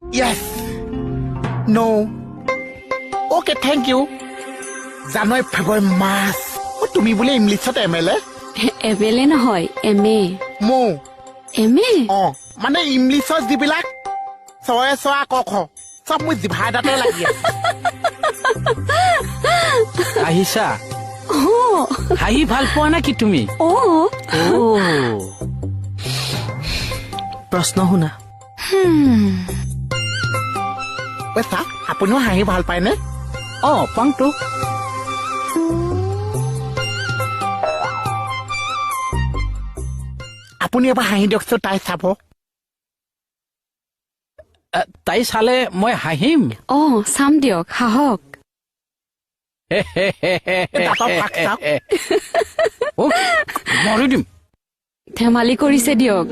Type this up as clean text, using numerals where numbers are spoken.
Yes. No. Okay, thank you. January, February, March. তুমি বোলে ইংলিছত এমএলএ? এবেলে নহয় এমএ। মো এমএ? মানে ইংলিছত যিবিলাক ছয় ছয়া ক খ চব মোৰ জিভা এটাতে লাগি আছে। আহিছা হাঁহি ভাল পোৱা নেকি তুমি? প্ৰশ্ন শুনা। চা আপুনিও হাঁহি ভাল পায়নে? পাংটো আপুনি এবাৰ হাঁহি দিয়কচোন তাই চাব। তাই চালে মই হাঁহিম। চাম দিয়ক সাহক। দাঁতৰ ফাক চাওক। মৰি দিম। ধেমালি কৰিছে দিয়ক।